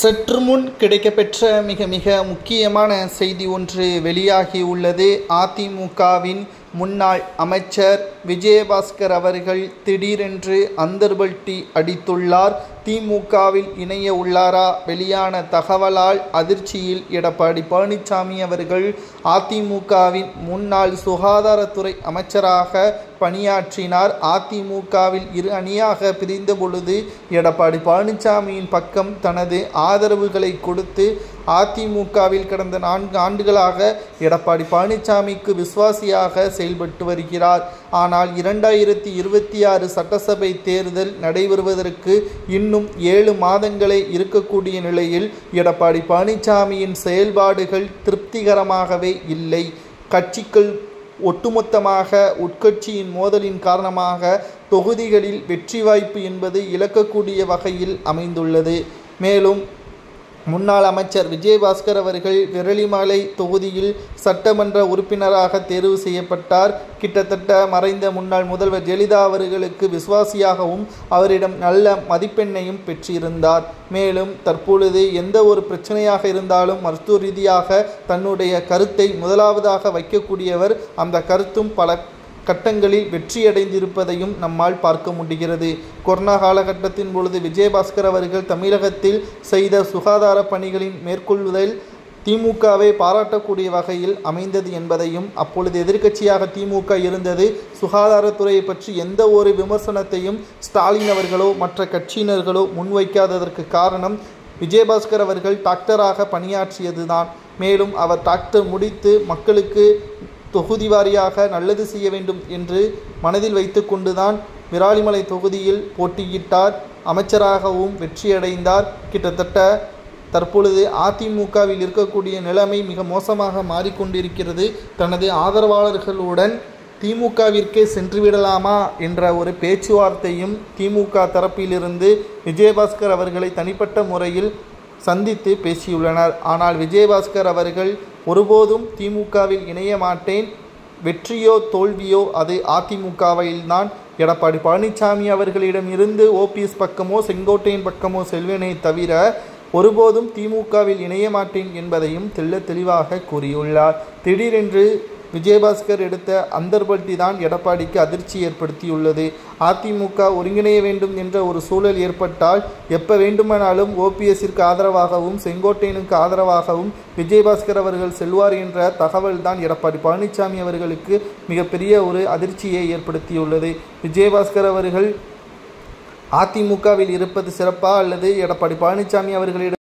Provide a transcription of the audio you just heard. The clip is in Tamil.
சற்று முன் கிடைக்கப்பெற்ற மிக மிக முக்கியமான செய்தி ஒன்று வெளியாகியுள்ளது. அதிமுகவின் முன்னாள் அமைச்சர் விஜயபாஸ்கர் அவர்கள் திடீரென்று அந்தர்பல்ட்டி அடித்துள்ளார். திமுகவில் இணைய உள்ளாரா? வெளியான தகவலால் அதிர்ச்சியில் எடப்பாடி பழனிசாமி அவர்கள் அதிமுகவின் முன்னாள் சுகாதாரத்துறை அமைச்சராக பணியாற்றினார். அதிமுகவில் இரு அணியாக பிரிந்த பொழுது எடப்பாடி பழனிசாமியின் பக்கம் தனது ஆதரவுகளை கொடுத்து அதிமுகவில் கடந்த 4 ஆண்டுகளாக எடப்பாடி பழனிசாமிக்கு விசுவாசியாக செயல்பட்டு வருகிறார். ஆனால் 2026 சட்டசபை தேர்தல் நடைபெறுவதற்கு இன்னும் 7 மாதங்களே இருக்கக்கூடிய நிலையில் எடப்பாடி பழனிசாமியின் செயல்பாடுகள் திருப்திகரமாகவே இல்லை. கட்சிகள் ஒட்டுமொத்தமாக உட்கட்சியின் மோதலின் காரணமாக தொகுதிகளில் வெற்றி வாய்ப்பு என்பது இழக்கக்கூடிய வகையில் அமைந்துள்ளது. மேலும் முன்னாள் அமைச்சர் விஜயபாஸ்கர் அவர்கள் விரலிமலை தொகுதியில் சட்டமன்ற உறுப்பினராக தேர்வு செய்யப்பட்டார். கிட்டத்தட்ட மறைந்த முன்னாள் முதல்வர் ஜெயலலிதா அவர்களுக்கு விசுவாசியாகவும் அவரிடம் நல்ல மதிப்பெண்ணையும் பெற்றிருந்தார். மேலும் தற்பொழுது எந்த ஒரு பிரச்சனையாக இருந்தாலும் மருத்துவ ரீதியாக தன்னுடைய கருத்தை முதலாவதாக வைக்கக்கூடியவர். அந்த கருத்தும் பல கட்டங்களில் வெற்றியடைந்திருப்பதையும் நம்மால் பார்க்க முடிகிறது. கொரோனா காலகட்டத்தின் பொழுது விஜயபாஸ்கர் அவர்கள் தமிழகத்தில் செய்த சுகாதார பணிகளின் மேற்கொள்வதில் திமுகவை பாராட்டக்கூடிய வகையில் அமைந்தது என்பதையும், அப்பொழுது எதிர்க்கட்சியாக திமுக இருந்தது. சுகாதாரத்துறையை பற்றி எந்த ஒரு விமர்சனத்தையும் ஸ்டாலின் அவர்களோ மற்ற கட்சியினர்களோ முன்வைக்காததற்கு காரணம் விஜயபாஸ்கர் அவர்கள் டாக்டராக பணியாற்றியதுதான். மேலும் அவர் டாக்டர் முடித்து மக்களுக்கு தொகுதி வாரியாக நல்லது செய்ய வேண்டும் என்று மனதில் வைத்து கொண்டுதான் விராலிமலை தொகுதியில் போட்டியிட்டார். அமைச்சராகவும் வெற்றியடைந்தார். கிட்டத்தட்ட தற்பொழுது அதிமுகவில் இருக்கக்கூடிய நிலைமை மிக மோசமாக மாறிக்கொண்டிருக்கிறது. தனது ஆதரவாளர்களுடன் திமுகவிற்கே சென்றுவிடலாமா என்ற ஒரு பேச்சுவார்த்தையும் திமுக தரப்பிலிருந்து விஜயபாஸ்கர் அவர்களை தனிப்பட்ட முறையில் சந்தித்து பேசியுள்ளனர். ஆனால் விஜயபாஸ்கர் அவர்கள் ஒருபோதும் திமுகவில் இணைய மாட்டேன், வெற்றியோ தோல்வியோ அது அதிமுகவில்தான், எடப்பாடி பழனிசாமி அவர்களிடம் இருந்து ஓபிஎஸ் பக்கமோ செங்கோட்டையின் பக்கமோ செல்வேனே தவிர ஒருபோதும் திமுகவில் இணைய மாட்டேன் என்பதையும் தெளிவாக கூறியுள்ளார். திடீரென்று விஜயபாஸ்கர் எடுத்த அந்தர்பல்ட்டி தான் எடப்பாடிக்கு அதிர்ச்சி ஏற்படுத்தியுள்ளது. அதிமுக ஒருங்கிணைய வேண்டும் என்ற ஒரு சூழல் ஏற்பட்டால் எப்போ வேண்டுமானாலும் ஓபிஎஸ்ஸிற்கு ஆதரவாகவும் செங்கோட்டையனுக்கு ஆதரவாகவும் விஜயபாஸ்கர் அவர்கள் செல்வார் என்ற தகவல் தான் எடப்பாடி பழனிசாமி அவர்களுக்கு மிகப்பெரிய ஒரு அதிர்ச்சியை ஏற்படுத்தியுள்ளது. விஜயபாஸ்கர் அவர்கள் அதிமுகவில் இருப்பது சிறப்பா அல்லது எடப்பாடி பழனிசாமி அவர்களிடம்